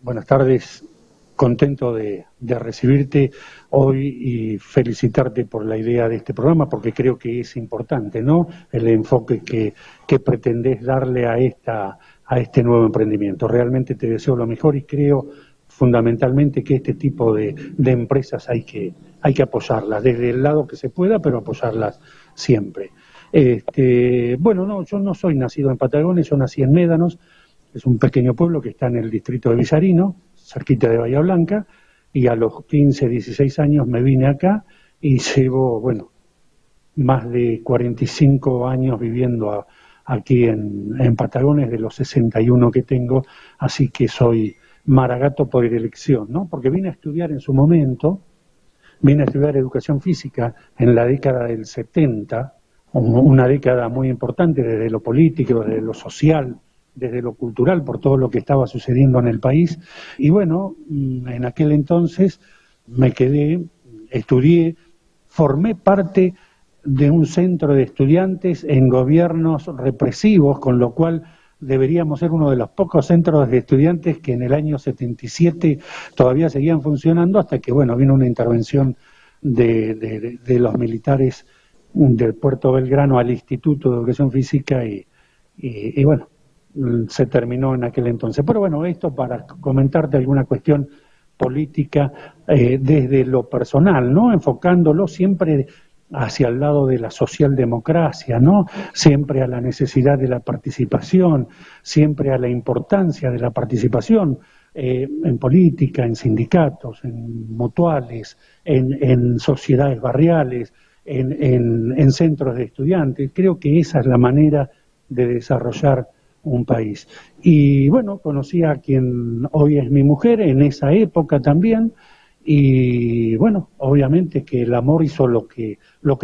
buenas tardes. Contento de recibirte hoy y felicitarte por la idea de este programa, porque creo que es importante, ¿no?, el enfoque que pretendés darle a este nuevo emprendimiento. Realmente te deseo lo mejor y creo fundamentalmente que este tipo de empresas hay que apoyarlas, desde el lado que se pueda, pero apoyarlas siempre. Bueno, no, yo no soy nacido en Patagonia, yo nací en Médanos, es un pequeño pueblo que está en el distrito de Villarino, cerquita de Bahía Blanca, y a los 15, 16 años me vine acá y llevo, bueno, más de 45 años viviendo aquí en Patagones, de los 61 que tengo, así que soy maragato por elección, ¿no? Porque vine a estudiar en su momento, vine a estudiar educación física en la década del 70, una década muy importante desde lo político, desde lo social, desde lo cultural, por todo lo que estaba sucediendo en el país. Y bueno, en aquel entonces me quedé, estudié, formé parte de un centro de estudiantes en gobiernos represivos, con lo cual deberíamos ser uno de los pocos centros de estudiantes que en el año 77 todavía seguían funcionando, hasta que, bueno, vino una intervención de los militares del Puerto Belgrano al Instituto de Educación Física y bueno, se terminó en aquel entonces. Pero bueno, esto para comentarte alguna cuestión política desde lo personal, ¿no?, enfocándolo siempre hacia el lado de la socialdemocracia, ¿no?, siempre a la necesidad de la participación, siempre a la importancia de la participación en política, en sindicatos, en mutuales, en sociedades barriales, en centros de estudiantes. Creo que esa es la manera de desarrollar un país. Y bueno, conocí a quien hoy es mi mujer, en esa época también, y bueno, obviamente que el amor hizo lo que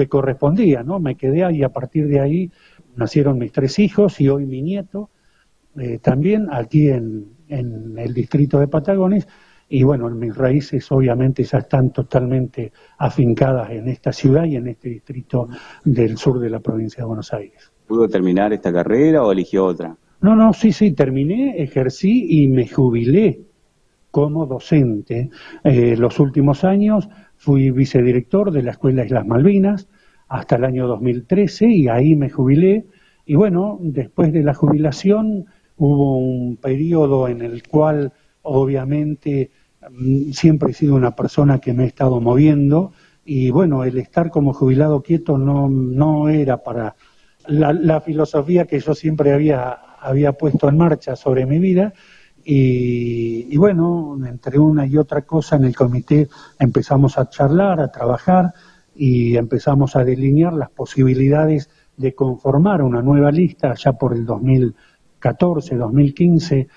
correspondía, ¿no? Me quedé ahí, a partir de ahí nacieron mis 3 hijos y hoy mi nieto, también aquí en el distrito de Patagones, y bueno, mis raíces obviamente ya están totalmente afincadas en esta ciudad y en este distrito del sur de la provincia de Buenos Aires. ¿Pudo terminar esta carrera o eligió otra? No, sí, terminé, ejercí y me jubilé como docente. Los últimos años fui vicedirector de la Escuela Islas Malvinas hasta el año 2013 y ahí me jubilé. Y bueno, después de la jubilación hubo un periodo en el cual obviamente siempre he sido una persona que me he estado moviendo y bueno, el estar como jubilado quieto no era para la filosofía que yo siempre había puesto en marcha sobre mi vida y bueno, entre una y otra cosa en el comité empezamos a charlar, a trabajar y empezamos a delinear las posibilidades de conformar una nueva lista ya por el 2014, 2015,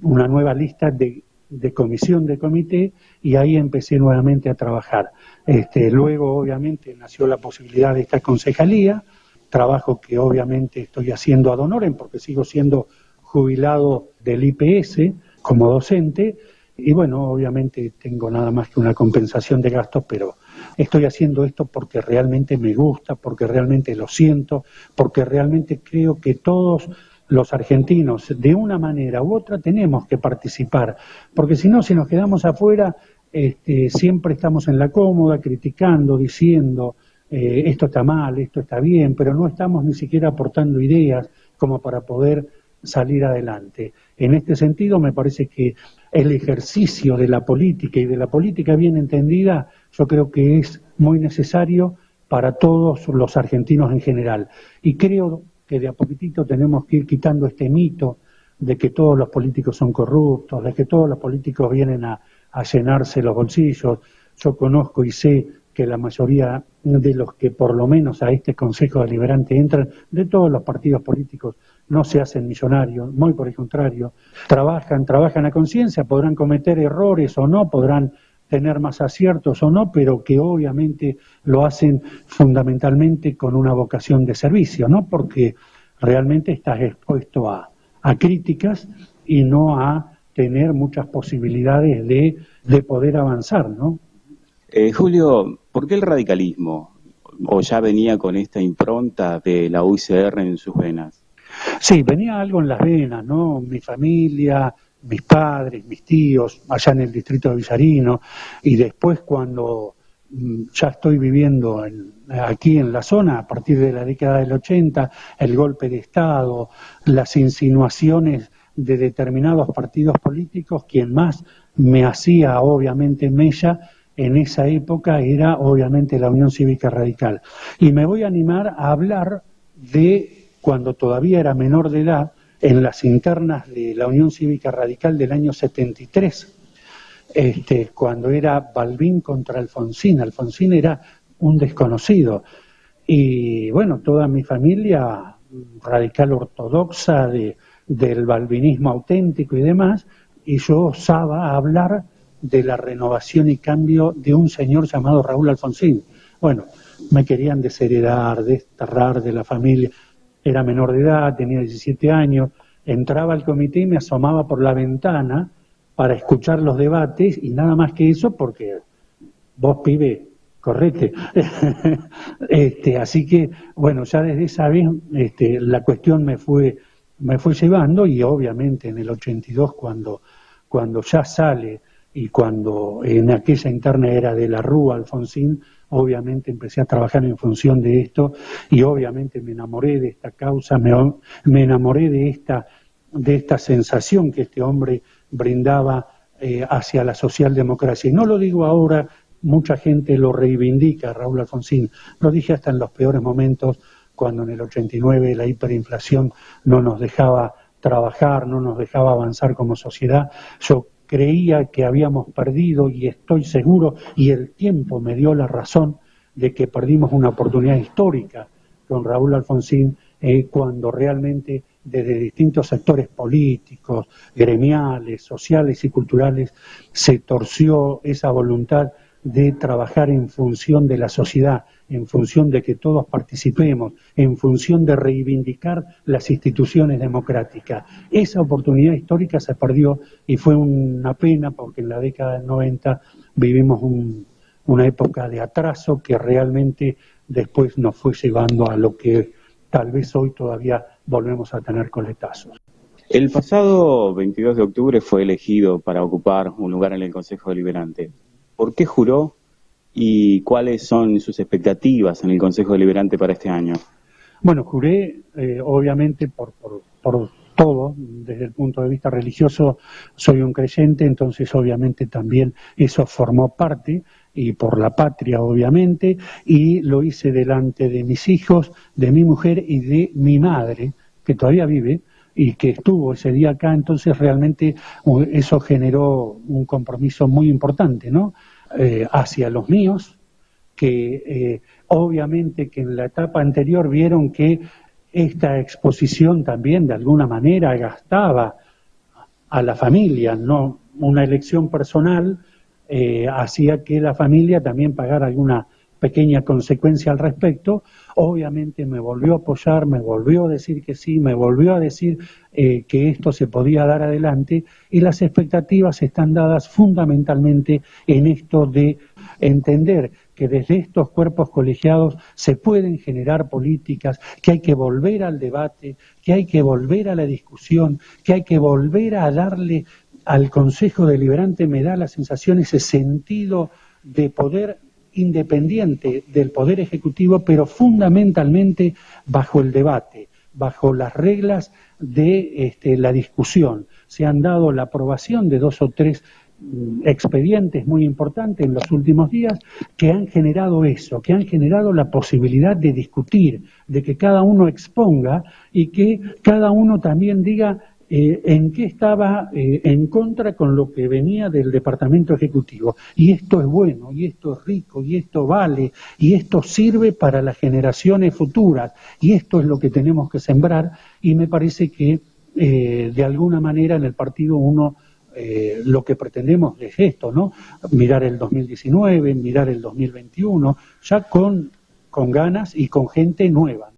una nueva lista de comisión de comité y ahí empecé nuevamente a trabajar. Luego obviamente nació la posibilidad de esta concejalía, trabajo que obviamente estoy haciendo ad honorem porque sigo siendo jubilado del IPS como docente y bueno, obviamente tengo nada más que una compensación de gastos, pero estoy haciendo esto porque realmente me gusta, porque realmente lo siento, porque realmente creo que todos los argentinos de una manera u otra tenemos que participar, porque si no, si nos quedamos afuera, siempre estamos en la cómoda, criticando, diciendo esto está mal, esto está bien, pero no estamos ni siquiera aportando ideas como para poder salir adelante. En este sentido me parece que el ejercicio de la política y de la política bien entendida, yo creo que es muy necesario para todos los argentinos en general. Y creo que de a poquitito tenemos que ir quitando este mito de que todos los políticos son corruptos, de que todos los políticos vienen a llenarse los bolsillos. Yo conozco y sé que la mayoría de los que por lo menos a este Consejo Deliberante entran, de todos los partidos políticos, no se hacen millonarios, muy por el contrario, trabajan a conciencia, podrán cometer errores o no, podrán tener más aciertos o no, pero que obviamente lo hacen fundamentalmente con una vocación de servicio, ¿no? Porque realmente estás expuesto a críticas y no a tener muchas posibilidades de poder avanzar, ¿no? Julio, ¿por qué el radicalismo? ¿O ya venía con esta impronta de la UICR en sus venas? Sí, venía algo en las venas, ¿no? Mi familia, mis padres, mis tíos, allá en el distrito de Villarino, y después cuando ya estoy viviendo aquí en la zona, a partir de la década del 80, el golpe de Estado, las insinuaciones de determinados partidos políticos, quien más me hacía obviamente mella en esa época era obviamente la Unión Cívica Radical. Y me voy a animar a hablar de cuando todavía era menor de edad, en las internas de la Unión Cívica Radical del año 73, cuando era Balbín contra Alfonsín. Alfonsín era un desconocido. Y bueno, toda mi familia radical ortodoxa del balbinismo auténtico y demás, y yo osaba hablar de la renovación y cambio de un señor llamado Raúl Alfonsín. Bueno, me querían desheredar, desterrar de la familia. Era menor de edad, tenía 17 años, entraba al comité y me asomaba por la ventana para escuchar los debates y nada más que eso, porque vos, pibe, correte. Así que, bueno, ya desde esa vez la cuestión me fue llevando, y obviamente en el 82 cuando ya sale y cuando en aquella interna era de la Rúa Alfonsín, obviamente empecé a trabajar en función de esto y obviamente me enamoré de esta causa, me enamoré de esta sensación que este hombre brindaba hacia la socialdemocracia. Y no lo digo ahora, mucha gente lo reivindica, Raúl Alfonsín, lo dije hasta en los peores momentos, cuando en el 89 la hiperinflación no nos dejaba trabajar, no nos dejaba avanzar como sociedad. Yo creía que habíamos perdido, y estoy seguro, y el tiempo me dio la razón, de que perdimos una oportunidad histórica con Raúl Alfonsín, cuando realmente desde distintos sectores políticos, gremiales, sociales y culturales se torció esa voluntad de trabajar en función de la sociedad, en función de que todos participemos, en función de reivindicar las instituciones democráticas. Esa oportunidad histórica se perdió y fue una pena, porque en la década del 90 vivimos una época de atraso que realmente después nos fue llevando a lo que tal vez hoy todavía volvemos a tener coletazos. El pasado 22 de octubre fue elegido para ocupar un lugar en el Consejo Deliberante. ¿Por qué juró y cuáles son sus expectativas en el Consejo Deliberante para este año? Bueno, juré, obviamente, por todo, desde el punto de vista religioso, soy un creyente, entonces obviamente también eso formó parte, y por la patria, obviamente, y lo hice delante de mis hijos, de mi mujer y de mi madre, que todavía vive, y que estuvo ese día acá. Entonces realmente eso generó un compromiso muy importante, ¿no? Hacia los míos, que obviamente que en la etapa anterior vieron que esta exposición también de alguna manera gastaba a la familia, no una elección personal, hacía que la familia también pagara alguna pequeña consecuencia al respecto. Obviamente me volvió a apoyar, me volvió a decir que sí, me volvió a decir que esto se podía dar adelante, y las expectativas están dadas fundamentalmente en esto de entender que desde estos cuerpos colegiados se pueden generar políticas, que hay que volver al debate, que hay que volver a la discusión, que hay que volver a darle al Consejo Deliberante, me da la sensación, ese sentido de poder independiente del Poder Ejecutivo, pero fundamentalmente bajo el debate, bajo las reglas de la discusión. Se han dado la aprobación de 2 o 3 expedientes muy importantes en los últimos días que han generado eso, que han generado la posibilidad de discutir, de que cada uno exponga y que cada uno también diga en qué estaba en contra con lo que venía del Departamento Ejecutivo. Y esto es bueno, y esto es rico, y esto vale, y esto sirve para las generaciones futuras, y esto es lo que tenemos que sembrar. Y me parece que de alguna manera en el partido uno lo que pretendemos es esto, ¿no? Mirar el 2019, mirar el 2021, ya con ganas y con gente nueva.